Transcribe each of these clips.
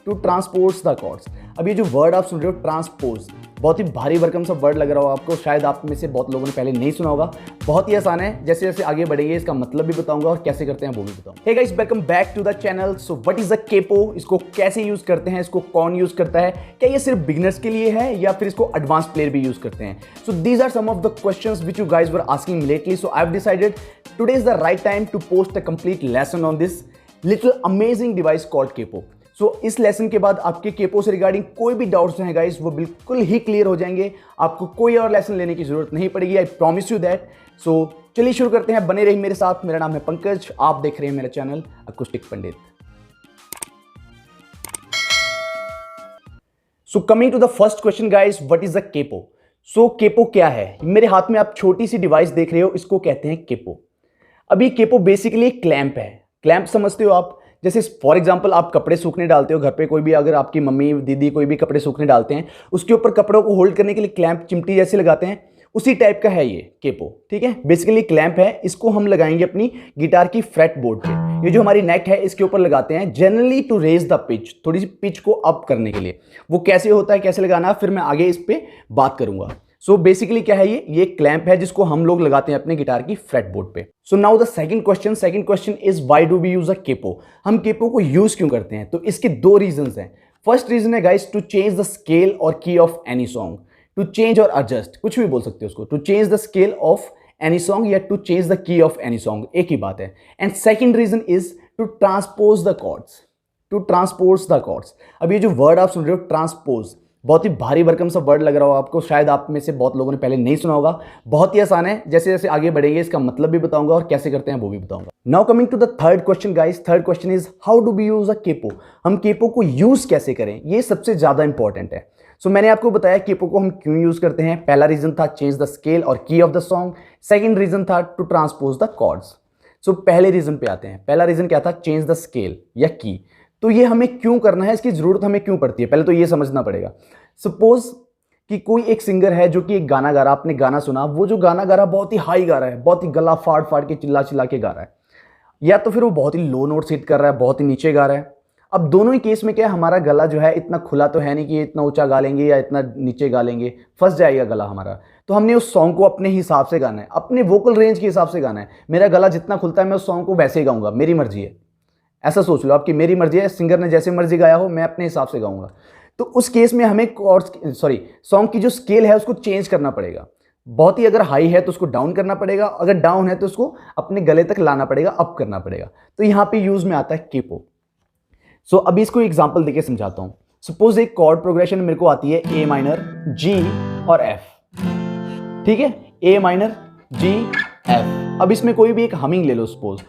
To transpose the chords. अब ये जो वर्ड आप सुन रहे हो ट्रांसपोज, बहुत ही भारी भरकम सा वर्ड लग रहा हो आपको, शायद आप में से बहुत लोगों ने पहले नहीं सुना होगा। बहुत ही आसान है, जैसे जैसे आगे बढ़ेंगे इसका मतलब भी बताऊंगा और कैसे करते हैं वो भी बताऊंगा। Hey guys, welcome back to the channel. So what is the capo, इसको कैसे यूज करते हैं, इसको कौन यूज करता है, क्या ये सिर्फ बिगिनर्स के लिए है या फिर इसको एडवांस प्लेयर भी यूज करते हैं। So these are some of the questions which you guys were asking lately, so I have decided today is the right time to post a complete lesson on this little amazing device called capo. So इस lesson के बाद आपके capo से regarding कोई भी doubts हैं guys वो बिल्कुल ही क्लियर हो जाएंगे, आपको कोई और लेसन लेने की जरूरत नहीं पड़ेगी, आई प्रॉमिस यू दैट। सो चलिए शुरू करते हैं, बने रहिए मेरे साथ। मेरा नाम है पंकज, आप देख रहे हैं मेरा channel acoustic Pandit. So coming to the first question guys, what is the capo. So capo क्या है, मेरे हाथ में आप छोटी सी डिवाइस देख रहे हो, इसको कहते हैं केपो। अभी केपो बेसिकली एक क्लैंप है। क्लैंप समझते हो आप, जैसे फॉर एग्जांपल आप कपड़े सूखने डालते हो घर पे, कोई भी अगर आपकी मम्मी दीदी कोई भी कपड़े सूखने डालते हैं, उसके ऊपर कपड़ों को होल्ड करने के लिए क्लैंप चिमटी जैसे लगाते हैं, उसी टाइप का है ये केपो। ठीक है, बेसिकली क्लैंप है, इसको हम लगाएंगे अपनी गिटार की फ्रेट बोर्ड पे। ये जो हमारी नेक है इसके ऊपर लगाते हैं generally to raise the pitch, थोड़ी सी पिच को अप करने के लिए। वो कैसे होता है, कैसे लगाना है, फिर मैं आगे इस पे बात करूंगा। सो बेसिकली क्या है, ये क्लैंप है जिसको हम लोग लगाते हैं अपने गिटार की फ्रेट बोर्ड पे। So now the second question is why do we use a capo. हम केपो को यूज क्यों करते हैं, तो इसके दो रीजंस हैं। फर्स्ट रीजन है guys to change the scale और key of any song, to change और एडजस्ट, कुछ भी बोल सकते हो उसको, to change the scale of any song या to change the key of any song, एक ही बात है। And second reason is to transpose the chords, to transpose the chords. अब ये जो वर्ड आप सुन रहे हो ट्रांसपोज, बहुत ही भारी भरकम सा वर्ड लग रहा हो आपको, शायद आप में से बहुत लोगों ने पहले नहीं सुना होगा। बहुत ही आसान है, जैसे जैसे आगे बढ़ेंगे इसका मतलब भी बताऊंगा और कैसे करते हैं वो भी बताऊंगा। Now coming to the third question guys, third question is how do we use a capo. हम केपो को यूज कैसे करें, ये सबसे ज्यादा इंपॉर्टेंट है। सो मैंने आपको बताया केपो को हम क्यों यूज करते हैं। पहला रीजन था चेंज द स्केल और key of the song, second reason था to transpose the chords. So पहले रीजन पे आते हैं। पहला रीजन क्या था, चेंज द स्केल या की। तो ये हमें क्यों करना है, इसकी जरूरत हमें क्यों पड़ती है, पहले तो ये समझना पड़ेगा। सपोज कि कोई एक सिंगर है जो कि एक गाना गा रहा, आपने गाना सुना, वो जो गाना गा रहा बहुत ही हाई गा रहा है, बहुत ही गला फाड़ फाड़ के चिल्ला चिल्ला के गा रहा है, या तो फिर वो बहुत ही लो नोट हिट कर रहा है, बहुत ही नीचे गा रहा है। अब दोनों ही केस में क्या है, हमारा गला जो है इतना खुला तो है नहीं कि इतना ऊंचा गा लेंगे या इतना नीचे गा लेंगे, फंस जाएगा गला हमारा। तो हमने उस सॉन्ग को अपने हिसाब से गाना है, अपने वोकल रेंज के हिसाब से गाना है। मेरा गला जितना खुलता है मैं उस सॉन्ग को वैसे ही गाऊंगा, मेरी मर्जी है। ऐसा सोच लो आपकी मेरी मर्जी है, सिंगर ने जैसे मर्जी गाया हो मैं अपने हिसाब से गाऊंगा। तो उस केस में हमें सॉन्ग की जो स्केल है उसको चेंज करना पड़ेगा। बहुत ही अगर हाई है तो उसको डाउन करना पड़ेगा, अगर डाउन है तो उसको अपने गले तक लाना पड़ेगा, अप करना पड़ेगा। तो यहाँ पे यूज में आता है केपो। सो अभी इसको एग्जांपल देके समझाता हूँ। सपोज एक कॉर्ड प्रोग्रेशन मेरे को आती है ए माइनर, जी और एफ। ठीक है, ए माइनर, जी, एफ। अब इसमें कोई भी एक हमिंग ले लो सपोज।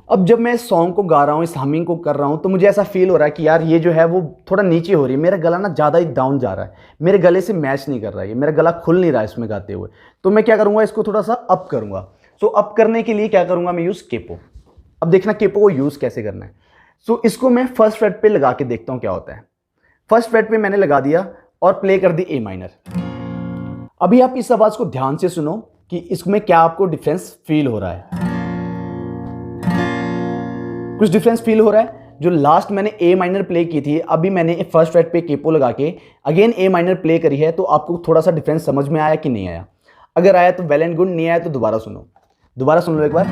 अब जब मैं सॉन्ग को गा रहा हूँ, इस हमिंग को कर रहा हूँ, तो मुझे ऐसा फील हो रहा है कि यार ये जो है वो थोड़ा नीचे हो रही है, मेरा गला ना ज़्यादा ही डाउन जा रहा है, मेरे गले से मैच नहीं कर रहा है, मेरा गला खुल नहीं रहा है इसमें गाते हुए। तो मैं क्या करूँगा, इसको थोड़ा सा अप करूँगा। सो अप करने के लिए क्या करूँगा, मैं यूज़ केपो। अब देखना केपो को यूज़ कैसे करना है। सो इसको मैं फर्स्ट फ्रेट पे लगा के देखता हूँ क्या होता है। फर्स्ट फ्रेट पे मैंने लगा दिया और प्ले कर दी ए माइनर। अभी आप इस आवाज़ को ध्यान से सुनो कि इसमें क्या आपको डिफरेंस फील हो रहा है। कुछ डिफरेंस फील हो रहा है। जो लास्ट मैंने ए माइनर प्ले की थी, अभी मैंने फर्स्ट फ्रेट पे केपो लगा के अगेन ए माइनर प्ले करी है, तो आपको थोड़ा सा डिफरेंस समझ में आया कि नहीं आया। अगर आया तो वेल एंड गुड, नहीं आया तो दोबारा सुनो, दोबारा सुन लो एक बार।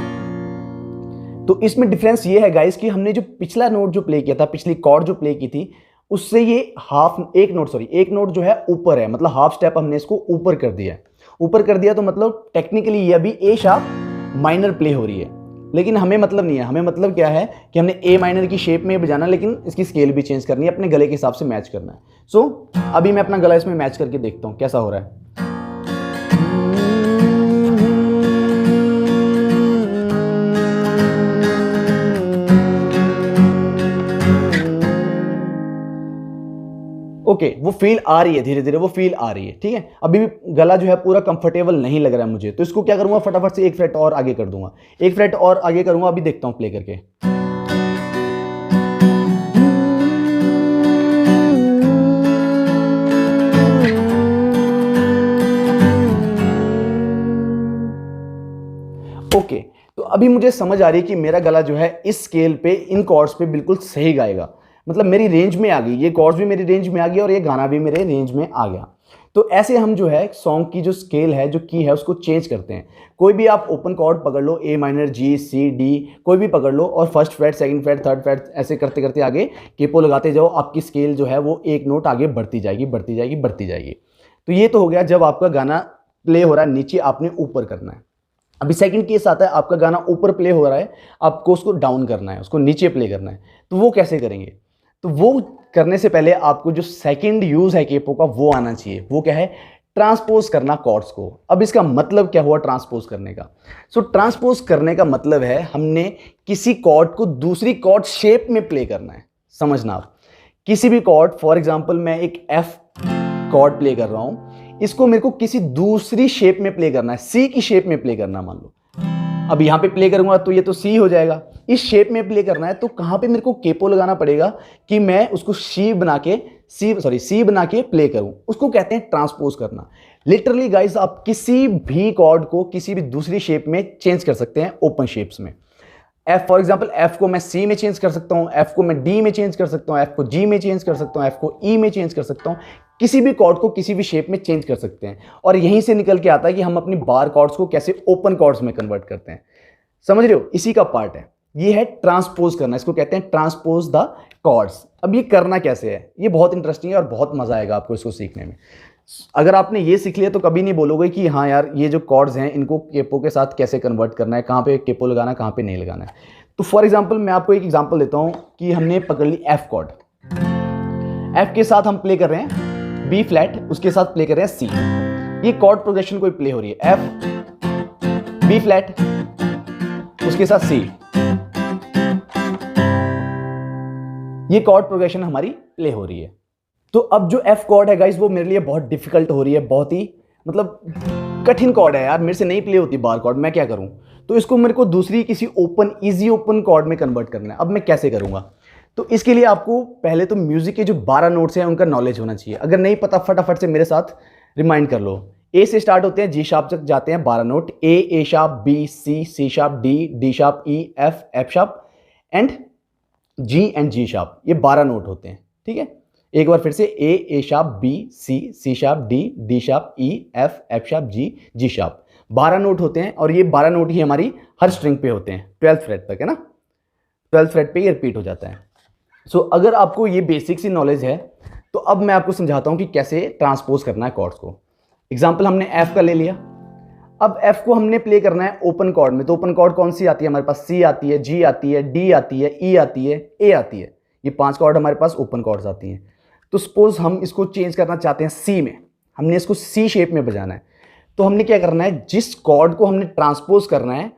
तो इसमें डिफरेंस ये है गाइस कि हमने जो पिछला नोट जो प्ले किया था, पिछली कॉर्ड जो प्ले की थी, उससे ये एक नोट जो है ऊपर है, मतलब हाफ स्टेप हमने इसको ऊपर कर दिया है। ऊपर कर दिया तो मतलब टेक्निकली ये अभी ए शार्प माइनर प्ले हो रही है, लेकिन हमें मतलब नहीं है। हमें मतलब क्या है कि हमने ए माइनर की शेप में बजाना, लेकिन इसकी स्केल भी चेंज करनी है, अपने गले के हिसाब से मैच करना है। सो अभी मैं अपना गला इसमें मैच करके देखता हूँ कैसा हो रहा है। ओके, वो फील आ रही है, धीरे धीरे वो फील आ रही है। ठीक है, अभी भी गला जो है पूरा कंफर्टेबल नहीं लग रहा है मुझे, तो इसको क्या करूंगा, फटाफट से एक फ्रेट और आगे कर दूंगा, एक फ्रेट और आगे करूंगा। अभी देखता हूं प्ले करके। ओके, तो अभी मुझे समझ आ रही है कि मेरा गला जो है इस स्केल पे इन कॉर्ड्स पे बिल्कुल सही गाएगा, मतलब मेरी रेंज में आ गई, ये कॉर्ड्स भी मेरी रेंज में आ गया और ये गाना भी मेरे रेंज में आ गया। तो ऐसे हम जो है सॉन्ग की जो स्केल है, जो की है, उसको चेंज करते हैं। कोई भी आप ओपन कॉर्ड पकड़ लो, ए माइनर, जी, सी, डी, कोई भी पकड़ लो और first freight, second freight, third freight, ऐसे करते करते आगे केपो लगाते जाओ, आपकी स्केल जो है वो एक नोट आगे बढ़ती जाएगी, बढ़ती जाएगी, बढ़ती जाएगी। तो ये तो हो गया जब आपका गाना प्ले हो रहा है नीचे, आपने ऊपर करना है। अभी सेकंड केस आता है, आपका गाना ऊपर प्ले हो रहा है, आपको उसको डाउन करना है, उसको नीचे प्ले करना है। तो वो कैसे करेंगे? तो वो करने से पहले आपको जो सेकंड यूज है केपो का वो आना चाहिए। वो क्या है? ट्रांसपोज करना कॉर्ड्स को। अब इसका मतलब क्या हुआ ट्रांसपोज करने का? सो ट्रांसपोज करने का मतलब है हमने किसी कॉर्ड को दूसरी कॉर्ड शेप में प्ले करना है। समझना आप, किसी भी कॉर्ड, फॉर एग्जांपल मैं एक एफ कॉर्ड प्ले कर रहा हूं, इसको मेरे को किसी दूसरी शेप में प्ले करना है, सी की शेप में प्ले करना। मान लो अब यहां पे प्ले करूंगा तो ये तो सी हो जाएगा, इस शेप में प्ले करना है तो कहां पे मेरे को केपो लगाना पड़ेगा कि मैं उसको सी बना के प्ले करूं। उसको कहते हैं ट्रांसपोज करना। लिटरली गाइस, आप किसी भी कॉर्ड को किसी भी दूसरी शेप में चेंज कर सकते हैं ओपन शेप्स में। एफ, फॉर एग्जांपल एफ को मैं सी में चेंज कर सकता हूं, एफ को मैं डी में चेंज कर सकता हूं, एफ को जी में चेंज कर सकता हूं, एफ को ई में चेंज कर सकता हूं। किसी भी कॉर्ड को किसी भी शेप में चेंज कर सकते हैं और यहीं से निकल के आता है कि हम अपनी बार कॉर्ड्स को कैसे ओपन कॉर्ड्स में कन्वर्ट करते हैं। समझ रहे हो? इसी का पार्ट है, ये है ट्रांसपोज करना, इसको कहते हैं ट्रांसपोज द कॉर्ड्स। अब ये करना कैसे है, ये बहुत इंटरेस्टिंग है और बहुत मजा आएगा आपको इसको सीखने में। अगर आपने ये सीख लिया तो कभी नहीं बोलोगे कि हाँ यार ये जो कॉर्ड्स हैं इनको केपो के साथ कैसे कन्वर्ट करना है, कहाँ पे केपो लगाना, कहाँ पे नहीं लगाना है। तो फॉर एग्जाम्पल मैं आपको एक एग्जाम्पल देता हूँ कि हमने पकड़ ली एफ कॉर्ड, एफ के साथ हम प्ले कर रहे हैं बी फ्लैट, उसके साथ प्ले कर रहे हैं सी। ये कॉर्ड प्रोग्रेशन कोई प्ले हो रही है, एफ बी फ्लैट उसके साथ सी, ये कॉर्ड प्रोग्रेशन हमारी प्ले हो रही है। तो अब जो एफ कॉर्ड है गाइस वो मेरे लिए बहुत डिफिकल्ट हो रही है, बहुत ही मतलब कठिन कॉर्ड है यार, मेरे से नहीं प्ले होती बार कॉर्ड, मैं क्या करूं? तो इसको मेरे को दूसरी किसी ओपन इजी ओपन कॉर्ड में कन्वर्ट करना है। अब मैं कैसे करूंगा? तो इसके लिए आपको पहले तो म्यूजिक के जो 12 नोट्स हैं उनका नॉलेज होना चाहिए। अगर नहीं पता फटाफट से मेरे साथ रिमाइंड कर लो। ए से स्टार्ट होते हैं, जी शार्प तक जाते हैं 12 note, A sharp, B, C sharp, D sharp, E, F sharp and G sharp. ये 12 नोट होते हैं, ठीक है। एक बार फिर से A sharp, B, C sharp, D sharp, E, F sharp, G sharp. 12 note होते हैं और ये 12 नोट ही हमारी हर स्ट्रिंग पे होते हैं 12th फ्रेट तक, है ना। 12th फ्रेट पे ये रिपीट हो जाता है। सो अगर आपको ये बेसिक सी नॉलेज है तो अब मैं आपको समझाता हूं कि कैसे ट्रांसपोज करना है कॉर्ड्स को। एग्जाम्पल हमने एफ का ले लिया, अब एफ को हमने प्ले करना है ओपन कॉर्ड में। तो ओपन कॉर्ड कौन सी आती है हमारे पास? सी आती है, जी आती है, डी आती है, ई आती है, ए आती है। ये 5 कॉर्ड हमारे पास ओपन कॉर्ड्स आती हैं। तो सपोज हम इसको चेंज करना चाहते हैं सी में, हमने इसको सी शेप में बजाना है। तो हमने क्या करना है, जिस कॉर्ड को हमने ट्रांसपोज करना है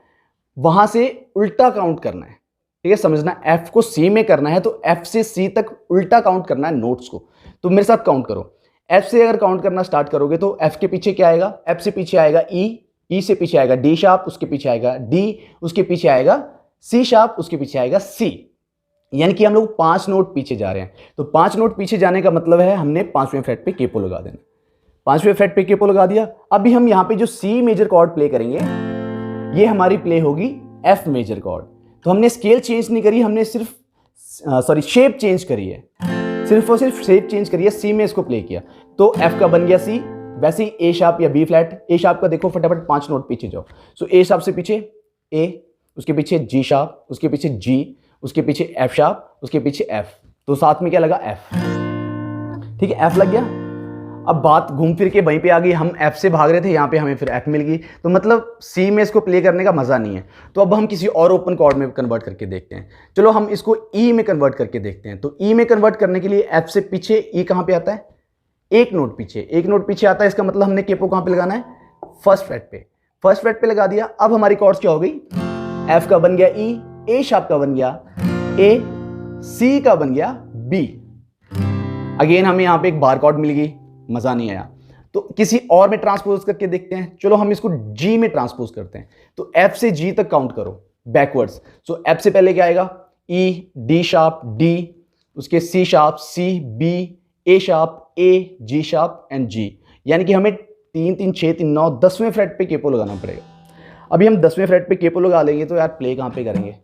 वहां से उल्टा काउंट करना है, ठीक है। समझना, एफ को सी में करना है तो एफ से सी तक उल्टा काउंट करना है नोट्स को। तो मेरे साथ काउंट करो, एफ से अगर काउंट करना स्टार्ट करोगे तो एफ के पीछे क्या आएगा? एफ से पीछे आएगा ई से पीछे आएगा डी शार्प, उसके पीछे आएगा डी, उसके पीछे आएगा सी शार्प, उसके पीछे आएगा सी। यानी कि हम लोग 5 नोट पीछे जा रहे हैं। तो 5 नोट पीछे जाने का मतलब है हमने 5वें फ्रेट पे केपो लगा देना। 5वें फ्रेट पे केपो लगा दिया। अभी हम यहां पे जो सी मेजर कॉर्ड प्ले करेंगे ये हमारी प्ले होगी एफ मेजर कॉर्ड। तो हमने स्केल चेंज नहीं करी, हमने सिर्फ शेप चेंज करी है, सिर्फ और सिर्फ शेप चेंज करी है। सी में इसको प्ले किया तो एफ का बन गया सी। वैसे ही ए शार्प या बी फ्लैट, ए शार्प का देखो फटाफट 5 नोट पीछे जाओ। सो ए शार्प से पीछे ए, उसके पीछे जी शार्प, उसके पीछे जी, उसके पीछे एफ शार्प, उसके पीछे एफ। तो साथ में क्या लगा? एफ, ठीक है, एफ लग गया। अब बात घूम फिर के वहीं पे आ गई, हम एफ से भाग रहे थे, यहाँ पे हमें फिर एफ मिल गई। तो मतलब सी में इसको प्ले करने का मजा नहीं है। तो अब हम किसी और ओपन कॉर्ड में कन्वर्ट करके देखते हैं। चलो हम इसको ई में कन्वर्ट करके देखते हैं। तो ई में कन्वर्ट करने के लिए एफ से पीछे ई कहाँ पे आता है? एक नोट पीछे आता है। इसका मतलब हमने केपो कहाँ पे लगाना है? फर्स्ट फ्रेट पे। फर्स्ट फ्रेट पे लगा दिया। अब हमारी कॉर्ड्स क्या हो गई? एफ का बन गया ई, ए शार्प का बन गया ए, सी का बन गया बी। अगेन हमें यहां पे एक बार कॉर्ड मिल गई, मजा नहीं आया। तो किसी और में ट्रांसपोज करके देखते हैं। चलो हम इसको जी में ट्रांसपोज करते हैं। तो एफ से जी तक काउंट करो बैकवर्ड्स। सो एफ से पहले क्या आएगा? ई, डी शार्प, डी, उसके C sharp, C, B, A sharp, A, G sharp and G. यानी कि हमें 3 3 6 3 9 10वें फ्रेट पे केपो लगाना पड़ेगा। अभी हम 10वें फ्रेट पे केपो लगा लेंगे तो यार प्ले कहाँ पे करेंगे,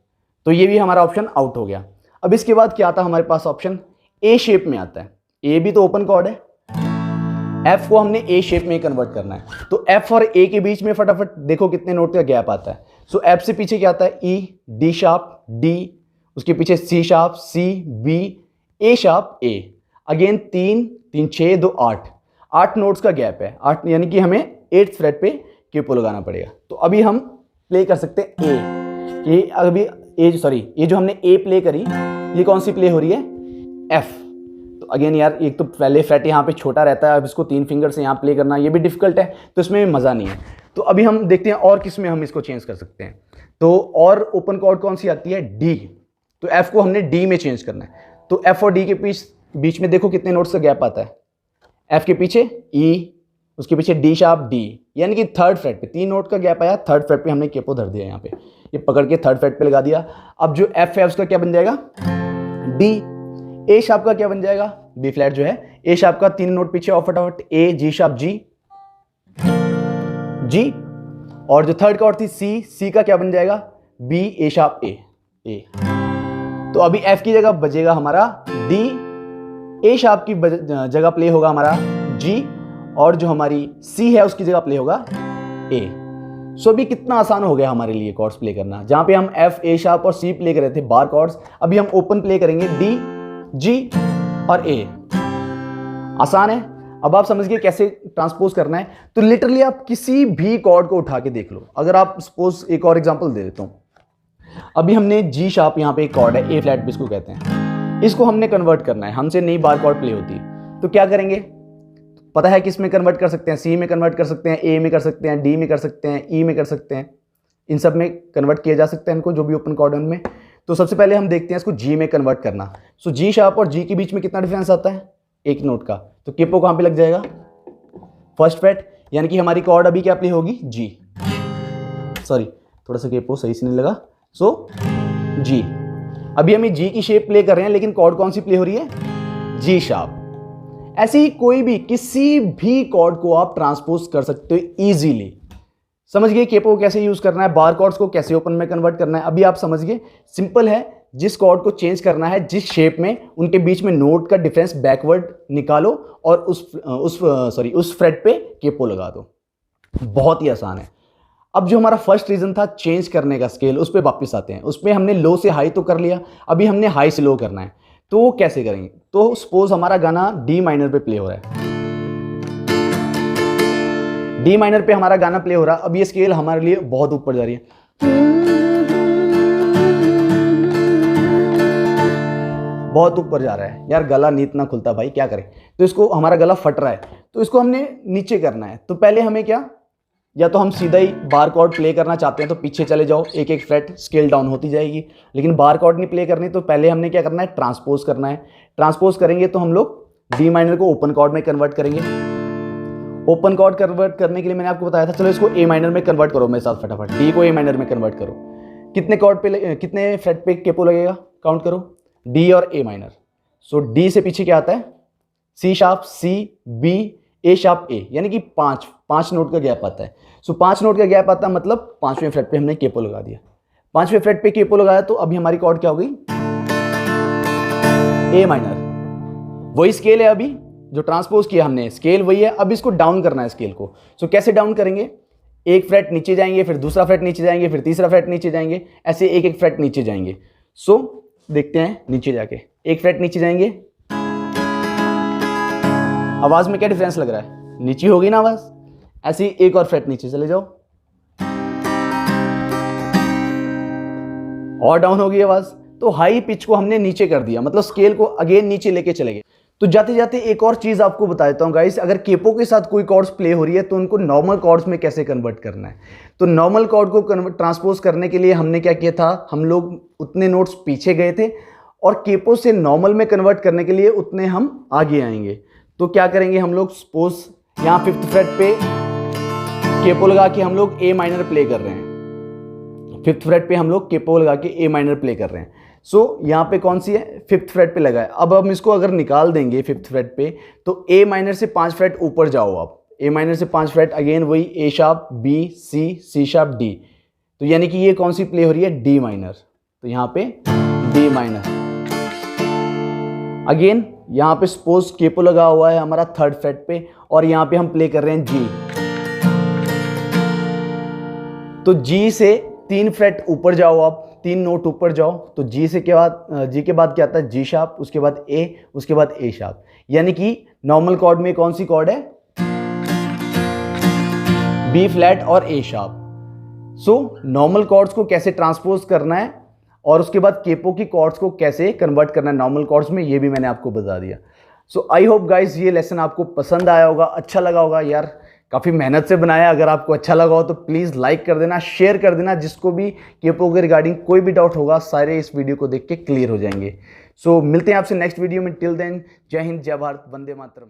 तो ये भी हमारा ऑप्शन आउट हो गया। अब इसके बाद क्या आता है हमारे पास ऑप्शन, ए शेप में आता है। ए भी तो ओपन कॉर्ड है, एफ को हमने ए शेप में कन्वर्ट करना है, तो एफ और ए के बीच में फटाफट देखो कितने नोट का गैप आता है। सो एफ से पीछे क्या आता है, ई, डी शार्प, डी, उसके पीछे सी sharp, C, B, A sharp, A, again 3 3 6 2 8 notes का गैप है, 8 यानी कि हमें 8th फ्रेट पे केपो लगाना पड़ेगा। तो अभी हम प्ले कर सकते हैं ए, ये अभी ये जो हमने ए प्ले करी, ये कौन सी प्ले हो रही है, एफ। तो अगेन यार एक तो पहले फ्रेट यहाँ पे छोटा रहता है, अब इसको 3 फिंगर से यहाँ प्ले करना ये भी डिफिकल्ट है, तो इसमें मज़ा नहीं है। तो अभी हम देखते हैं और किस में हम इसको चेंज कर सकते हैं। तो और ओपन कॉर्ड कौन सी आती है, डी, तो एफ को हमने डी में चेंज करना है। तो एफ और डी के बीच में देखो कितने नोट्स का गैप आता है, एफ के पीछे ई, उसके पीछे डी शार्प, डी, यानी कि 3rd फ्रेट पे 3 नोट का गैप आया, 3rd फ्रेट पे हमने केपो धर दिया, यहाँ पे ये पकड़ के 3rd फ्रेट पे लगा दिया। अब जो एफ है उसका क्या बन जाएगा, डी। ए शार्प का क्या बन जाएगा, बी फ्लैट जो है, ए शार्प का 3 नोट पीछे और फटाफट ए, जी शार्प, जी, जी, और जो 3rd कॉर्ड थी सी, सी का क्या बन जाएगा, बी, ए शार्प, ए, ए। तो अभी एफ की जगह बजेगा हमारा डी, ए शार्प की जगह प्ले होगा हमारा जी, और जो हमारी सी है उसकी जगह प्ले होगा ए। सो अभी कितना आसान हो गया हमारे लिए कॉर्ड्स प्ले करना, जहां पे हम एफ, ए शार्प और सी प्ले कर रहे थे बार कॉर्ड्स, अभी हम ओपन प्ले करेंगे डी, जी और ए। आसान है। अब आप समझ गए कैसे ट्रांसपोज करना है। तो लिटरली आप किसी भी कॉर्ड को उठा के देख लो। अगर आप सपोज एक और एग्जांपल दे देता हूँ, अभी हमने जी शार्प, यहाँ पे एक कॉर्ड है ए फ्लैट भी इसको कहते हैं, इसको हमने कन्वर्ट करना है, हमसे नई बार कॉर्ड प्ले होती, तो क्या करेंगे पता है, किस में कन्वर्ट कर सकते हैं, सी में कन्वर्ट कर सकते हैं, ए में कर सकते हैं, डी में कर सकते हैं, ई में कर सकते हैं, इन सब में कन्वर्ट किया जा सकता है इनको, जो भी ओपन कॉर्ड है उनमें। तो सबसे पहले हम देखते हैं इसको जी में कन्वर्ट करना। सो जी शार्प और जी के बीच में कितना डिफरेंस आता है, 1 नोट का। तो केपो कहाँ पे लग जाएगा, 1st फ्रेट, यानी कि हमारी कॉर्ड अभी क्या प्ले होगी, जी, सॉरी थोड़ा सा केपो सही से नहीं लगा, सो जी। अभी हम जी की शेप प्ले कर रहे हैं, लेकिन कॉर्ड कौन सी प्ले हो रही है, जी शार्प। ऐसे ही कोई भी किसी भी कॉर्ड को आप ट्रांसपोज कर सकते हो इजीली। समझ गए केपो को कैसे यूज करना है, बार कॉर्ड्स को कैसे ओपन में कन्वर्ट करना है, अभी आप समझ गए। सिंपल है, जिस कॉर्ड को चेंज करना है, जिस शेप में, उनके बीच में नोट का डिफरेंस बैकवर्ड निकालो और उस फ्रेट पे केपो लगा दो। बहुत ही आसान है। अब जो हमारा फर्स्ट रीजन था चेंज करने का स्केल, उस पर वापस आते हैं। उसमें हमने लो से हाई तो कर लिया, अभी हमने हाई से लो करना है, तो वो कैसे करेंगे। तो सपोज हमारा गाना डी माइनर पे प्ले हो रहा है, डी माइनर पे हमारा गाना प्ले हो रहा है। अब ये स्केल हमारे लिए बहुत ऊपर जा रही है, बहुत ऊपर जा रहा है यार, गला नीत ना खुलता भाई, क्या करें। तो इसको, हमारा गला फट रहा है, तो इसको हमने नीचे करना है। तो पहले हमें क्या, या तो हम सीधा ही बार कॉर्ड प्ले करना चाहते हैं तो पीछे चले जाओ, एक एक फ्रेट स्केल डाउन होती जाएगी। लेकिन बार कॉर्ड नहीं प्ले करनी, तो पहले हमने क्या करना है, ट्रांसपोज करना है। ट्रांसपोज करेंगे तो हम लोग डी माइनर को ओपन कॉर्ड में कन्वर्ट करेंगे। ओपन कॉर्ड कन्वर्ट करने के लिए मैंने आपको बताया था, चलो इसको ए माइनर में कन्वर्ट करो मेरे साथ फटाफट। डी को ए माइनर में कन्वर्ट करो। कितने कॉर्ड पे, कितने फ्रेट पे केपो लगेगा, काउंट करो, डी और ए माइनर। सो डी से पीछे क्या आता है, सी sharp, C, B, A sharp, ए, यानी कि 5 नोट का गैप आता है। सो 5 नोट का गैप आता है, मतलब 5वें फ्रेट पे हमने केपो लगा दिया। 5वें फ्रेट पे केपो लगाया तो अभी हमारी कॉर्ड क्या हो गई, ए माइनर। वही स्केल है अभी जो ट्रांसपोज किया हमने, स्केल वही है। अब इसको डाउन करना है स्केल को। सो कैसे डाउन करेंगे, एक फ्रेट नीचे जाएंगे, फिर दूसरा फ्रेट नीचे जाएंगे, फिर तीसरा फ्रेट नीचे जाएंगे, ऐसे एक एक फ्रेट नीचे जाएंगे। सो देखते हैं नीचे जाके, एक फ्रेट नीचे जाएंगे, आवाज में क्या डिफरेंस लग रहा है, नीचे होगी ना आवाज। ऐसे ही एक और फ्रेट नीचे चले जाओ और डाउन होगी आवाज। तो हाई पिच को हमने नीचे कर दिया, मतलब स्केल को अगेन नीचे लेके चले गए। तो जाते जाते एक और चीज आपको बता देता हूं गाइस, अगर केपो के साथ कोई कॉर्ड्स प्ले हो रही है तो उनको नॉर्मल कॉर्ड्स में कैसे कन्वर्ट करना है। तो नॉर्मल कॉर्ड को ट्रांसपोज करने के लिए हमने क्या किया था, हम लोग उतने नोट्स पीछे गए थे, और केपो से नॉर्मल में कन्वर्ट करने के लिए उतने हम आगे आएंगे। तो क्या करेंगे हम लोग, सपोज यहाँ 5th फ्रेट पे केपो लगा के हम लोग ए माइनर प्ले कर रहे हैं। 5th फ्रेट पे हम लोग केपो लगा के ए माइनर प्ले कर रहे हैं। सो यहाँ पे कौन सी है, 5th फ्रेट पे लगा है। अब हम इसको अगर निकाल देंगे 5th फ्रेट पे, तो ए माइनर से 5 फ्रेट ऊपर जाओ आप, ए माइनर से 5 फ्रेट, अगेन वही ए शार्प, बी, सी, सी शार्प, डी, तो यानी कि ये कौन सी प्ले हो रही है, डी माइनर, तो यहाँ पे डी माइनर। अगेन यहाँ पे सपोज केपो लगा हुआ है हमारा 3rd फ्रेट पे और यहाँ पे हम प्ले कर रहे हैं जी, तो जी से 3 फ्रेट ऊपर जाओ, आप 3 नोट ऊपर जाओ, तो जी से के बाद, जी के बाद क्या आता है, जी शार्प, उसके बाद ए, उसके बाद ए शार्प। यानी कि नॉर्मल कॉर्ड में कौन सी कॉर्ड है, बी फ्लैट और ए शार्प। सो नॉर्मल कॉर्ड्स को कैसे ट्रांसपोज करना है और उसके बाद केपो की कॉर्ड्स को कैसे कन्वर्ट करना है नॉर्मल कॉर्ड्स में, ये भी मैंने आपको बता दिया। सो आई होप गाइज ये लेसन आपको पसंद आया होगा, अच्छा लगा होगा। यार काफ़ी मेहनत से बनाया, अगर आपको अच्छा लगा हो तो प्लीज़ लाइक कर देना, शेयर कर देना, जिसको भी केपो के रिगार्डिंग कोई भी डाउट होगा सारे इस वीडियो को देख के क्लियर हो जाएंगे। सो मिलते हैं आपसे नेक्स्ट वीडियो में, टिल देन जय हिंद, जय भारत, वंदे मातरम।